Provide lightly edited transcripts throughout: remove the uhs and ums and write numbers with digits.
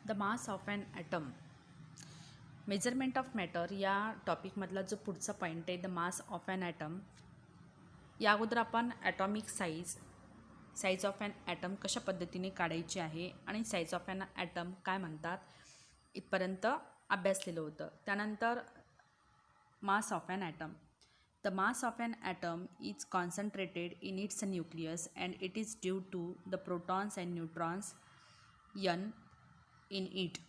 The mass of an atom. Measurement of matter या टॉपिकमधला जो पुढचा पॉईंट आहे the mass of an atom. या अगोदर आपण atomic size of an atom कशा पद्धतीने काढायची आहे आणि साईज ऑफ ॲन ॲटम काय म्हणतात इथपर्यंत अभ्यासलेलं होतं. त्यानंतर mass of an atom. The mass of an atom is concentrated in its nucleus and it is due to the protons and neutrons n in it.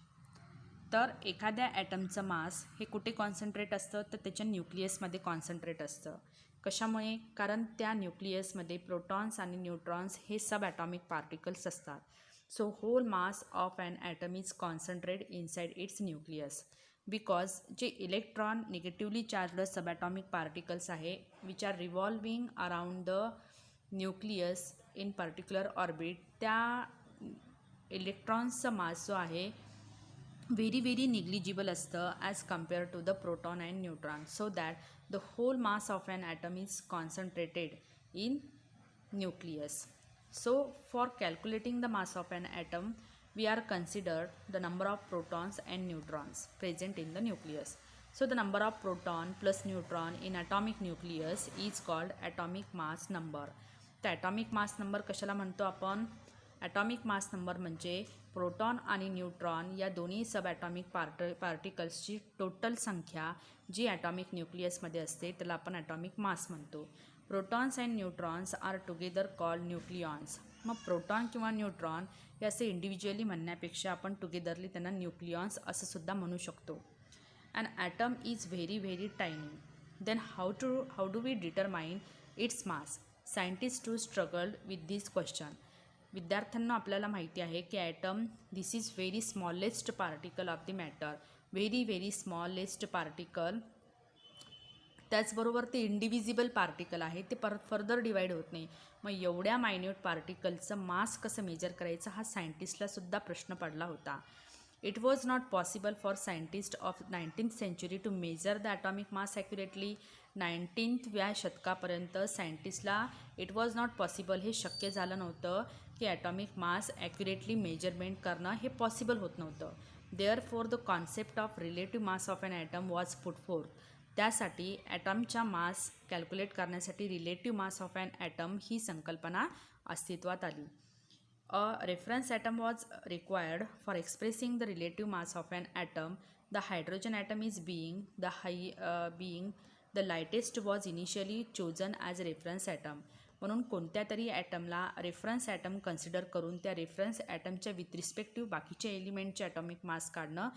तर एखाद्या ॲटमचं मास हे कुठे कॉन्सन्ट्रेट असतं तर त्याच्या न्यूक्लियसमध्ये कॉन्सन्ट्रेट असतं. कशामुळे? कारण त्या न्यूक्लियसमध्ये प्रोटॉन्स आणि न्यूट्रॉन्स हे सब ॲटॉमिक पार्टिकल्स असतात. So whole mass of an atom is concentrate inside its nucleus because जे electron negatively charged subatomic particles आहे which are revolving around the nucleus in particular orbit, त्या इलेक्ट्रॉन्सचा mass जो आहे very negligible असतं as compare to the proton and neutron. So that the whole mass of an atom is concentrated in nucleus. So for calculating the mass of an atom, we are considered the number of protons and neutrons present in the nucleus. So the number of proton plus neutron in atomic nucleus is called atomic mass number. तर atomic mass number कशाला म्हणतो आपण? atomic mass number म्हणजे proton आणि neutron या दोन्ही सब atomic पार्टिकल्सची total संख्या जी atomic न्यूक्लियसमध्ये असते त्याला आपण ॲटॉमिक मास म्हणतो. Protons and neutrons are together called nucleons. मग प्रोटॉन किंवा न्यूट्रॉन हे असे इंडिव्हिज्युअली म्हणण्यापेक्षा आपण टुगेदरली त्यांना न्यूक्लियॉन्स असं सुद्धा म्हणू शकतो. And atom is very tiny. Then how do we determine its mass? Scientist too struggled with this question. विद्यार्थ्यांना आपल्याला माहिती आहे की atom this is very smallest particle of the matter, very smallest particle. त्याचबरोबर ते इंडिव्हिजिबल पार्टिकल आहे, ते further divide होत नाही. मग एवढ्या मायन्यूट पार्टिकलचं मास कसं मेजर करायचं हा सायंटिस्टलासुद्धा प्रश्न पडला होता. It was not possible for scientist of 19th century to measure the atomic mass accurately. 19व्या शतकापर्यंत सायंटिस्टला इट वॉज नॉट पॉसिबल, हे शक्य झालं नव्हतं की ॲटॉमिक मास ॲक्युरेटली मेजरमेंट करणं हे पॉसिबल होत नव्हतं. Therefore the concept of relative mass of an atom was put forth. त्यासाठी ॲटमच्या मास कॅल्क्युलेट करण्यासाठी relative mass of an atom ही संकल्पना अस्तित्वात आली. A reference atom was required for expressing the relative mass of an atom. The hydrogen atom is being the lightest was initially chosen as reference atom. म्हणून कोणत्या तरी ॲटमला reference atom consider करून त्या reference ॲटमच्या with respective बाकीच्या एलिमेंटचे atomic mass काढणं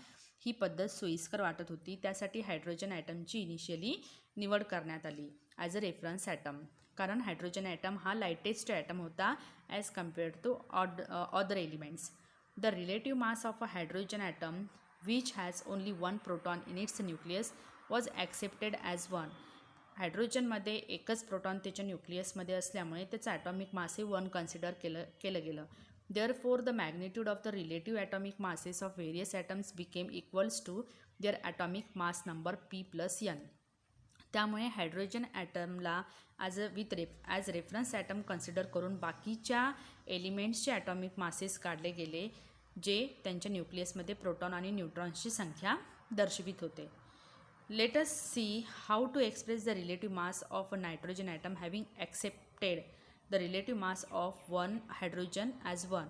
ही पद्धत सोयीस्कर वाटत होती. त्यासाठी हायड्रोजन ॲटमची इनिशियली निवड करण्यात आली ॲज अ रेफरन्स ॲटम. कारण हायड्रोजन ॲटम हा लाईटेस्ट ॲटम होता as compared to other elements. The relative mass of a hydrogen atom which has only one proton in its nucleus was accepted as one. हायड्रोजनमध्ये एकच proton त्याच्या न्यूक्लियसमध्ये असल्यामुळे त्याचं atomic mass हे one consider केलं गेलं. Therefore, the magnitude of the relative atomic masses of various atoms became equals to their atomic mass number p plus n. त्यामुळे hydrogen ॲटमला ॲज रेफरन्स ॲटम कन्सिडर करून बाकीच्या एलिमेंट्सचे ॲटॉमिक मासेस काढले गेले जे त्यांच्या न्यूक्लियसमध्ये प्रोटॉन आणि न्यूट्रॉन्सची संख्या दर्शवित होते. Let us see how to express the relative mass of a nitrogen atom having accepted the relative mass of one hydrogen as one.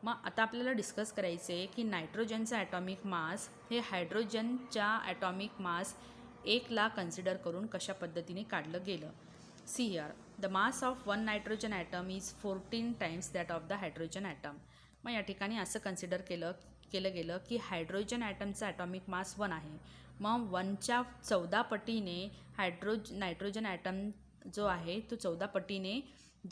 मग आता आपल्याला डिस्कस करायचे आहे की नायट्रोजनचं ॲटॉमिक मास हे हायड्रोजनच्या ॲटॉमिक मास 1ला कन्सिडर करून कशा पद्धतीने काढलं गेलं. See here the mass of one nitrogen atom is 14 times that of the hydrogen atom. मग या ठिकाणी असं कन्सिडर केलं गेलं की हायड्रोजन ॲटमचा ॲटॉमिक मास 1 आहे. मग 1च्या 14 पटीने नायट्रोजन ॲटम जो आहे तो 14 पटीने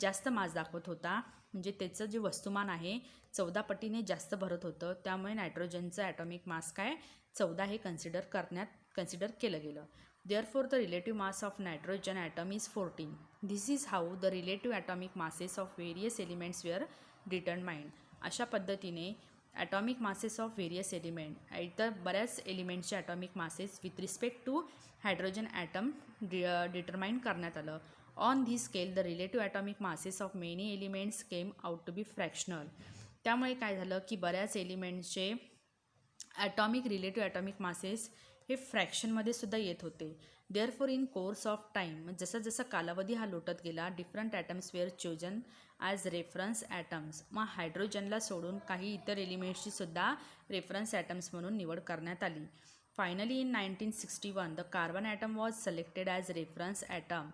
जास्त मास दाखवत होता. म्हणजे त्याचं जे वस्तुमान आहे 14 पटीने जास्त भरत होतं. त्यामुळे नायट्रोजनचं ॲटॉमिक मास काय 14 हे कन्सिडर केलं गेलं. Therefore the relative mass of nitrogen atom is 14. This is how the relative atomic masses of various elements were determined. अशा पद्धतीने atomic masses of various element इतर बऱ्याच एलिमेंटचे atomic masses with respect to hydrogen atom determine करण्यात आलं. On the scale the relative atomic masses of many elements came out to be fractional. त्यामुळे काय झालं की बऱ्याच एलिमेंट्सचे ॲटॉमिक रिलेटिव्ह ॲटॉमिक मासेस हे फ्रॅक्शनमध्ये सुद्धा येत होते. Therefore in course of time जसा जसा कालावधी हा लोटत गेला different atoms were chosen as reference atoms. मग हायड्रोजनला सोडून काही इतर एलिमेंट्सची सुद्धा रेफरन्स ॲटम्स म्हणून निवड करण्यात आली. Finally in 1961 the carbon atom was selected as reference atom.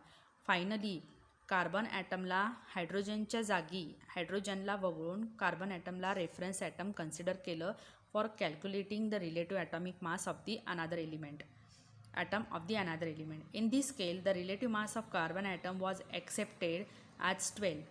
Finally carbon ॲटमला हायड्रोजनला वगळून कार्बन ॲटमला रेफरन्स ॲटम कन्सिडर केलं for calculating the relative atomic mass of the another element. In this scale, the relative mass of carbon atom was accepted as 12.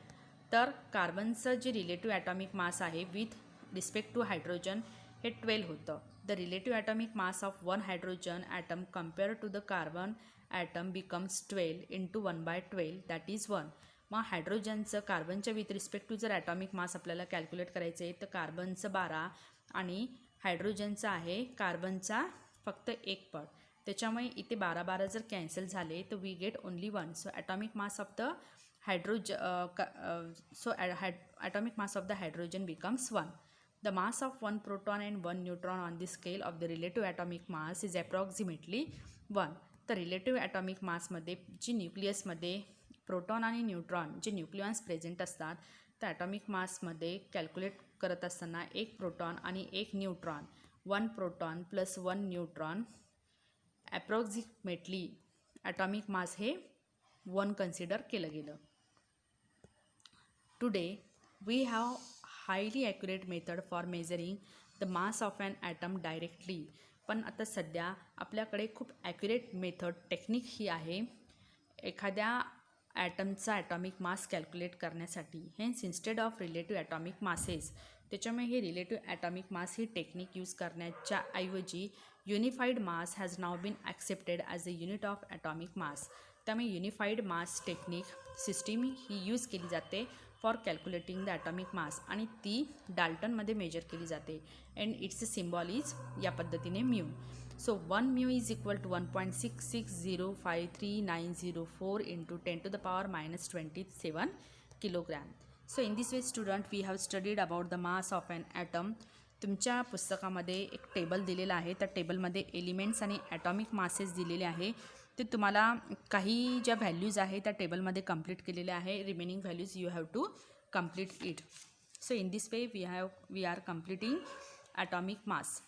तर कार्बनचं जे relative atomic मास आहे with respect to hydrogen हे 12 होतं. The relative atomic mass of one hydrogen atom compare to the carbon atom becomes 12 into 1/12 that is 1. मग हायड्रोजनचं कार्बनच्या with respect to जर atomic mass आपल्याला कॅल्क्युलेट करायचं आहे तर कार्बनचं 12 आणि हायड्रोजनचा आहे कार्बनचा फक्त 1 पट. त्याच्यामुळे इथे 12 जर कॅन्सल झाले तर we get only 1. So atomic mass of the atomic mass of the hydrogen becomes 1. The mass of one proton and one neutron on the scale of the relative atomic mass is approximately 1. तर relative atomic मासमध्ये जी न्यूक्लियसमध्ये proton आणि neutron जे nucleons present असतात तर atomic मासमध्ये calculate करत असताना एक proton आणि एक neutron 1 proton plus 1 neutron approximately atomic mass हे 1 कन्सिडर केलं गेलं. Today, we have highly accurate method for measuring the mass of an atom directly. पण आता सध्या आपल्याकडे खूप ॲक्युरेट मेथड टेक्निक ही आहे एखाद्या ॲटमचा ॲटॉमिक मास कॅल्क्युलेट करण्यासाठी. Hence instead of relative atomic masses त्याच्यामुळे हे रिलेटिव्ह ॲटॉमिक मास ही टेक्निक यूज करण्याच्या ऐवजी unified mass has now been accepted as a unit of atomic mass. त्यामुळे युनिफाईड मास टेक्निक सिस्टीम ही यूज केली जाते for calculating the atomic mass आणि ती डाल्टनमध्ये मेजर केली जाते. अँड इट्स सिम्बॉल इज या पद्धतीने mu. So 1 mu is equal to 1.66053904 into 10⁻⁻27 kilogram. So in this way student we have studied about the mass of an atom. तुमच्या पुस्तकामध्ये एक table दिलेलं आहे. त्या टेबलमध्ये एलिमेंट्स आणि ॲटॉमिक मासेस दिलेले आहे. ते तुम्हाला काही ज्या व्हॅल्यूज आहे त्या टेबलमध्ये कंप्लीट केलेल्या आहे. Remaining values you have to complete it. So in this way we are completing atomic mass.